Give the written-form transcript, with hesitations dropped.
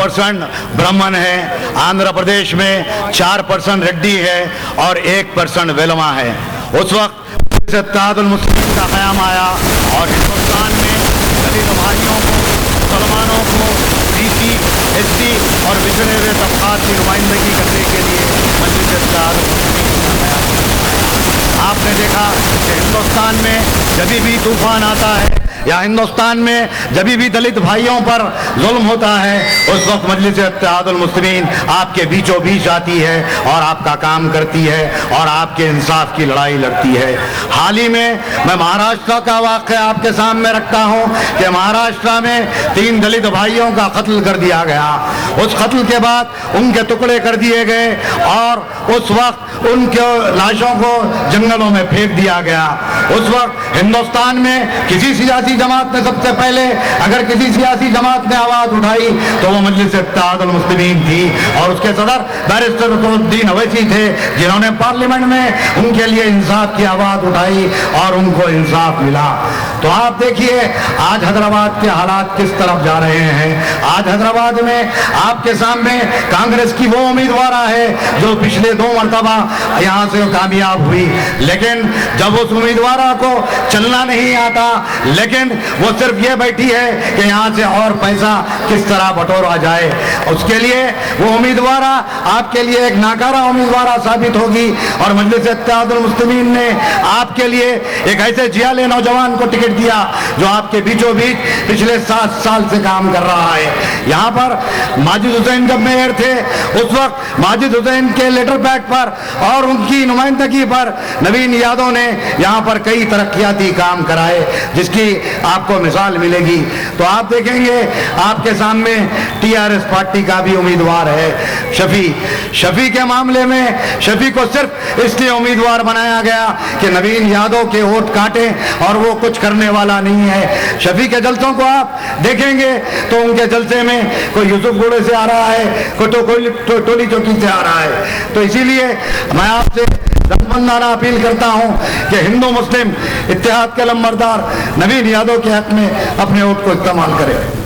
4% ब्राह्मण है, आंध्र प्रदेश में 4% रेड्डी है और 1% वेलमा है। उस वक्त इत्तेहादुल मुस्लिमीन का क़याम आया और हिंदुस्तान में दलित भाइयों को, मुसलमानों को, BC, SC और पिछड़े हुए तबक़ात की नुमाइंदगी करने के लिए मजलिस इत्तेहादुल मुस्लिमीन का क़याम आया। आपने देखा कि हिंदुस्तान में जब भी तूफान आता है या हिंदुस्तान में जब भी दलित भाइयों पर जुल्म होता है, उस वक्त मजलिस इत्तेहादुल मुस्लिमीन आपके बीचों बीच आती है और आपका काम करती है और आपके इंसाफ की लड़ाई लड़ती है। हाल ही में मैं महाराष्ट्र का वाक़या आपके सामने रखता हूँ कि महाराष्ट्र में 3 दलित भाइयों का कत्ल कर दिया गया। उस कत्ल के बाद उनके टुकड़े कर दिए गए और उस वक्त उनके लाशों को जंगलों में फेंक दिया गया। उस वक्त हिंदुस्तान में किसी सियासी जमात ने सबसे पहले अगर किसी सियासी जमात ने आवाज उठाई तो वो मजलिस इत्तेहादुल मुस्लिमीन थी और उसके सदर बैरिस्टर नसरुद्दीन अवैसी थे, जिन्होंने पार्लियामेंट में उनके लिए इंसाफ की आवाज उठाई और उनको इंसाफ मिला। तो आप देखिए आज हैदराबाद के हालात किस तरफ जा रहे हैं। आज हैदराबाद में आपके सामने कांग्रेस की वो उम्मीदवार है जो पिछले 2 मरतबा यहाँ से कामयाब हुई, लेकिन जब उस उम्मीदवार को चलना नहीं आता, लेकिन वो सिर्फ ये बैठी है कि यहाँ से और पैसा किस तरह बटोरा जाए। उसके लिए वो उम्मीदवार आपके लिए एक नाकारा उम्मीदवार साबित होगी और मजलिस इत्तेहादुल मुस्लिमीन ने आपके लिए एक ऐसे जियाले नौजवान को टिकट दिया जो आपके बीचों बीच पिछले 7 साल से काम कर रहा है। यहाँ पर माजिद हुसैन जब मेयर थे, उस वक्त माजिद हुसैन के लेटर पैड पर और उनकी नुमाइंदगी पर नवीन यादव ने यहाँ पर कई तरक्याती काम कराए, जिसकी आपको मिसाल मिलेगी। तो आप देखेंगे आपके सामने TRS पार्टी का भी उम्मीदवार है शफी के मामले में शफी को सिर्फ इसलिए उम्मीदवार बनाया गया कि नवीन यादव के वोट काटे और वो कुछ करने वाला नहीं है। शफी के जलसों को आप देखेंगे तो उनके जलसे में कोई यूसुफगुड़े से आ रहा है, कोई टोली चौकी से आ रहा है। तो इसीलिए मैं आपसे रमजाना अपील करता हूं कि हिंदू मुस्लिम इत्तेहाद के लंबरदार नवीन यादव के हक में अपने वोट को इस्तेमाल करें।